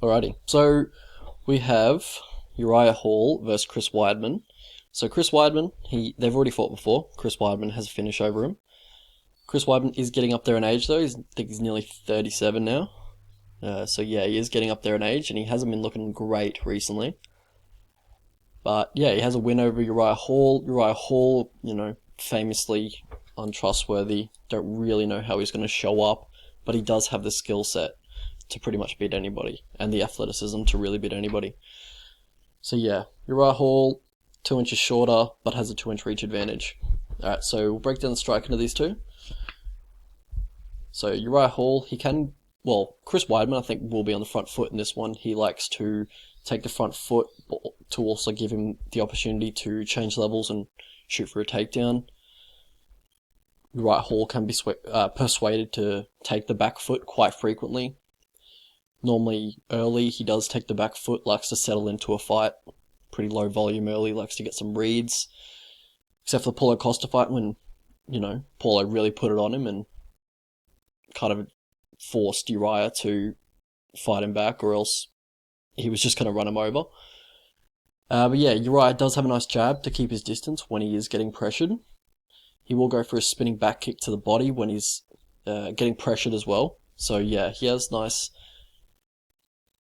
Alrighty, so we have Uriah Hall versus Chris Weidman. So Chris Weidman, they've already fought before. Chris Weidman has a finish over him. Chris Weidman is getting up there in age though. I think he's nearly 37 now. So yeah, he is getting up there in age, and he hasn't been looking great recently. But yeah, he has a win over Uriah Hall. Uriah Hall, famously untrustworthy. Don't really know how he's going to show up, but he does have the skill set to pretty much beat anybody, and the athleticism to really beat anybody. So yeah, Uriah Hall, 2 inches shorter, but has a 2-inch reach advantage. Alright, so we'll break down the striking of these two. So Uriah Hall, Chris Weidman, I think, will be on the front foot in this one. He likes to take the front foot to also give him the opportunity to change levels and shoot for a takedown. Uriah Hall can be persuaded to take the back foot quite frequently. Normally early, he does take the back foot, likes to settle into a fight. Pretty low volume early, likes to get some reads. Except for the Paulo Costa fight when, Paulo really put it on him and kind of forced Uriah to fight him back, or else he was just going to run him over. But yeah, Uriah does have a nice jab to keep his distance when he is getting pressured. He will go for a spinning back kick to the body when he's getting pressured as well. So yeah, he has nice...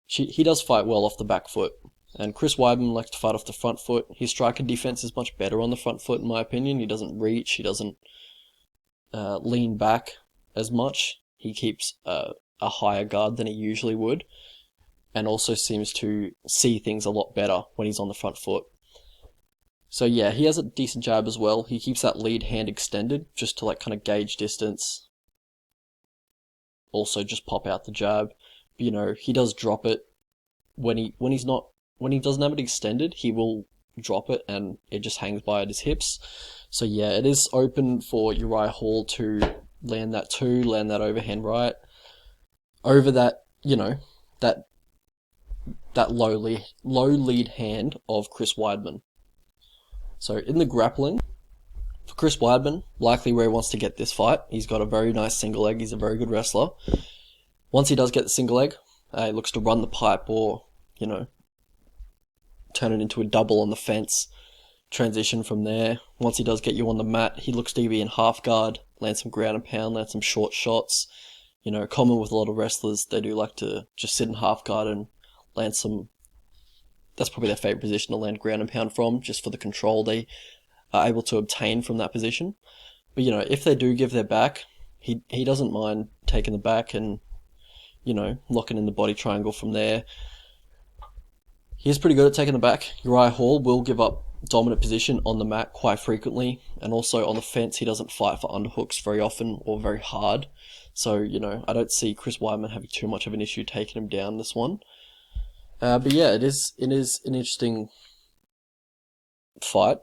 He does fight well off the back foot. And Chris Weidman likes to fight off the front foot. His striking defense is much better on the front foot, in my opinion. He doesn't reach, he doesn't lean back as much. He keeps a higher guard than he usually would, and also seems to see things a lot better when he's on the front foot. So yeah, he has a decent jab as well. He keeps that lead hand extended just to kind of gauge distance. Also just pop out the jab. But, he does drop it when he doesn't have it extended. He will drop it and it just hangs by at his hips. So yeah, it is open for Uriah Hall to land that overhand right over that, that low lead hand of Chris Weidman. So in the grappling, for Chris Weidman, likely where he wants to get this fight, he's got a very nice single leg. He's a very good wrestler. Once he does get the single leg, he looks to run the pipe or, turn it into a double on the fence, transition from there. Once he does get you on the mat, he looks to be in half guard, land some ground and pound, land some short shots. Common with a lot of wrestlers, they do like to just sit in half guard and land some... That's probably their favourite position to land ground and pound from, just for the control they are able to obtain from that position. But, if they do give their back, he doesn't mind taking the back and, locking in the body triangle from there. He is pretty good at taking the back. Uriah Hall will give up dominant position on the mat quite frequently, and also on the fence he doesn't fight for underhooks very often or very hard. So, I don't see Chris Weidman having too much of an issue taking him down this one. But yeah, it is an interesting fight,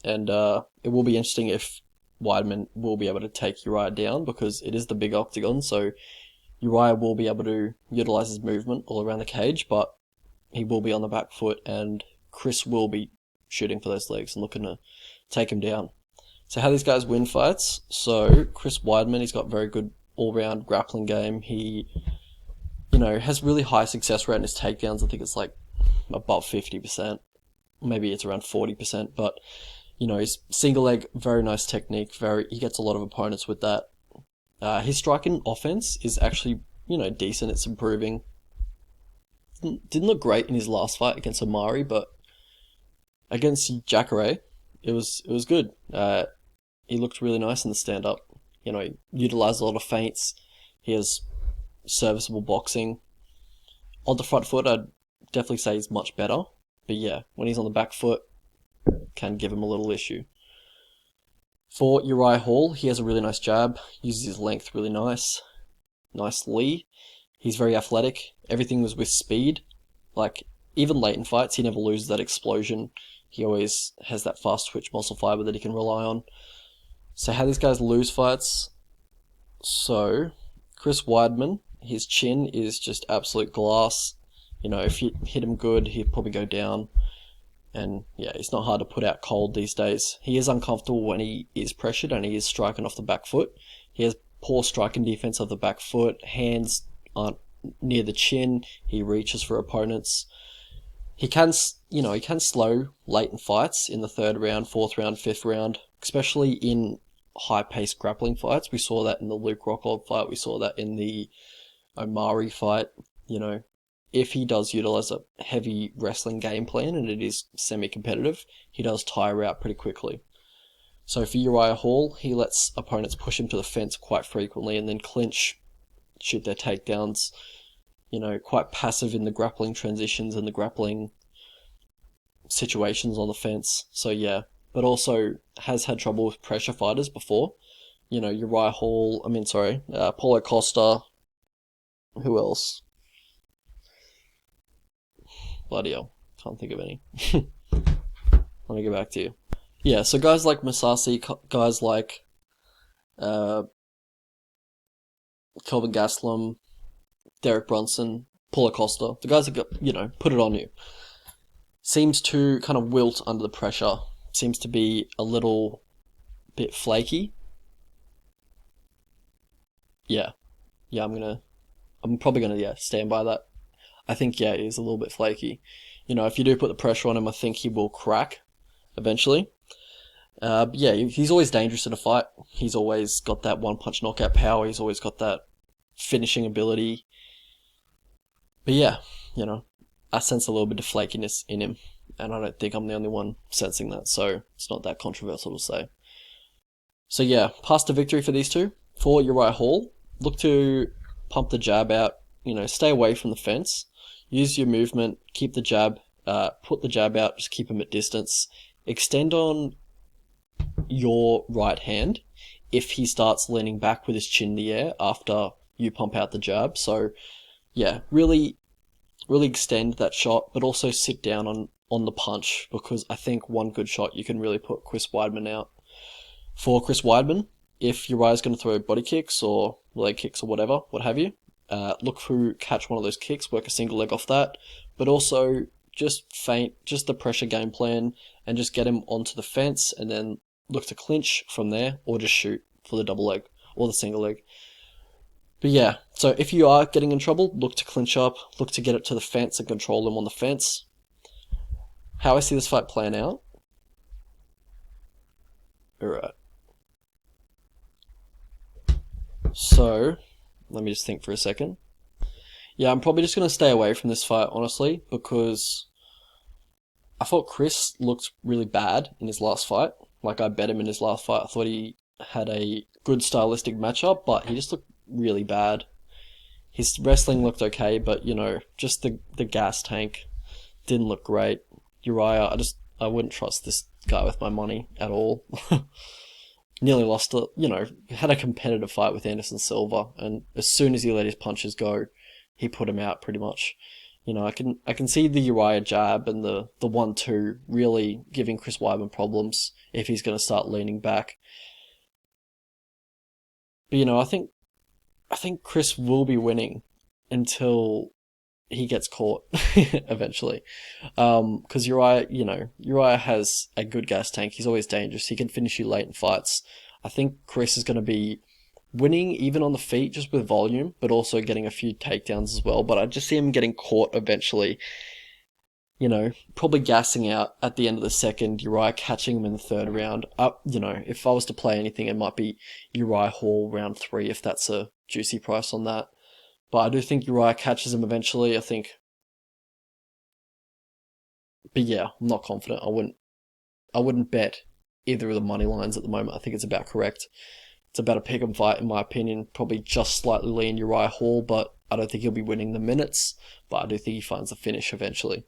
and it will be interesting if Weidman will be able to take Uriah down, because it is the big octagon, so Uriah will be able to utilize his movement all around the cage, but he will be on the back foot, and Chris will be shooting for those legs and looking to take him down. So how these guys win fights? So Chris Weidman, he's got very good all-round grappling game. He, has really high success rate in his takedowns. I think it's above 50%. Maybe it's around 40%, but, his single leg, very nice technique. He gets a lot of opponents with that. His striking offense is actually, decent. It's improving. Didn't look great in his last fight against Omari, but against Jacare, it was good. He looked really nice in the stand-up. He utilized a lot of feints. He has serviceable boxing. On the front foot, I'd definitely say he's much better. But yeah, when he's on the back foot, can give him a little issue. For Uriah Hall, he has a really nice jab. Uses his length really nicely. He's very athletic. Everything was with speed. Even late in fights, he never loses that explosion. He always has that fast twitch muscle fiber that he can rely on. So how these guys lose fights? So, Chris Weidman, his chin is just absolute glass. If you hit him good, he'd probably go down. And yeah, it's not hard to put out cold these days. He is uncomfortable when he is pressured and he is striking off the back foot. He has poor striking defense of the back foot. Hands aren't near the chin. He reaches for opponents. He can, he can slow late in fights in the third round, fourth round, fifth round, especially in high-paced grappling fights. We saw that in the Luke Rockhold fight. We saw that in the Omari fight. If he does utilize a heavy wrestling game plan and it is semi-competitive, he does tire out pretty quickly. So for Uriah Hall, he lets opponents push him to the fence quite frequently and then clinch, shoot their takedowns, quite passive in the grappling transitions and the grappling situations on the fence. So yeah, but also has had trouble with pressure fighters before. Uriah Hall, Paulo Costa, who else? Bloody hell, can't think of any. Let me get back to you. Yeah, so guys like Masasi, guys like Kelvin Gastelum, Derek Brunson, Paulo Costa, the guys that got, put it on you, seems to kind of wilt under the pressure, seems to be a little bit flaky. Yeah, I'm probably gonna, stand by that. I think, he's a little bit flaky. If you do put the pressure on him, I think he will crack eventually. He's always dangerous in a fight. He's always got that one-punch knockout power. He's always got that finishing ability. But I sense a little bit of flakiness in him, and I don't think I'm the only one sensing that, so it's not that controversial to say. So path to victory for these two. For Uriah Hall, look to pump the jab out, stay away from the fence, use your movement, keep the jab, put the jab out, just keep him at distance, extend on your right hand if he starts leaning back with his chin in the air after you pump out the jab. So really extend that shot, but also sit down on the punch, because I think one good shot you can really put Chris Weidman out. For Chris Weidman, if Uriah's going to throw body kicks or leg kicks or whatever, what have you, look to catch one of those kicks, work a single leg off that, but also just feint, just the pressure game plan, and just get him onto the fence, and then look to clinch from there, or just shoot for the double leg or the single leg. But so if you are getting in trouble, look to clinch up, look to get it to the fence and control him on the fence. How I see this fight playing out? Alright. So, let me just think for a second. I'm probably just going to stay away from this fight, honestly, because I thought Chris looked really bad in his last fight. Like, I bet him in his last fight. I thought he had a good stylistic matchup, but he just looked really bad. His wrestling looked okay, but, just the gas tank didn't look great. Uriah, I wouldn't trust this guy with my money at all. Nearly lost had a competitive fight with Anderson Silva, and as soon as he let his punches go, he put him out pretty much. I can see the Uriah jab and the 1-2 really giving Chris Weidman problems if he's going to start leaning back. But I think Chris will be winning until he gets caught eventually. Because Uriah has a good gas tank. He's always dangerous. He can finish you late in fights. I think Chris is going to be winning even on the feet just with volume, but also getting a few takedowns as well. But I just see him getting caught eventually. Probably gassing out at the end of the second, Uriah catching him in the third round. If I was to play anything, it might be Uriah Hall round 3 if that's a juicy price on that. But I do think Uriah catches him eventually, I think. But I'm not confident. I wouldn't bet either of the money lines at the moment. I think it's about correct. It's about a pick 'em fight in my opinion. Probably just slightly lean Uriah Hall, but I don't think he'll be winning the minutes. But I do think he finds the finish eventually.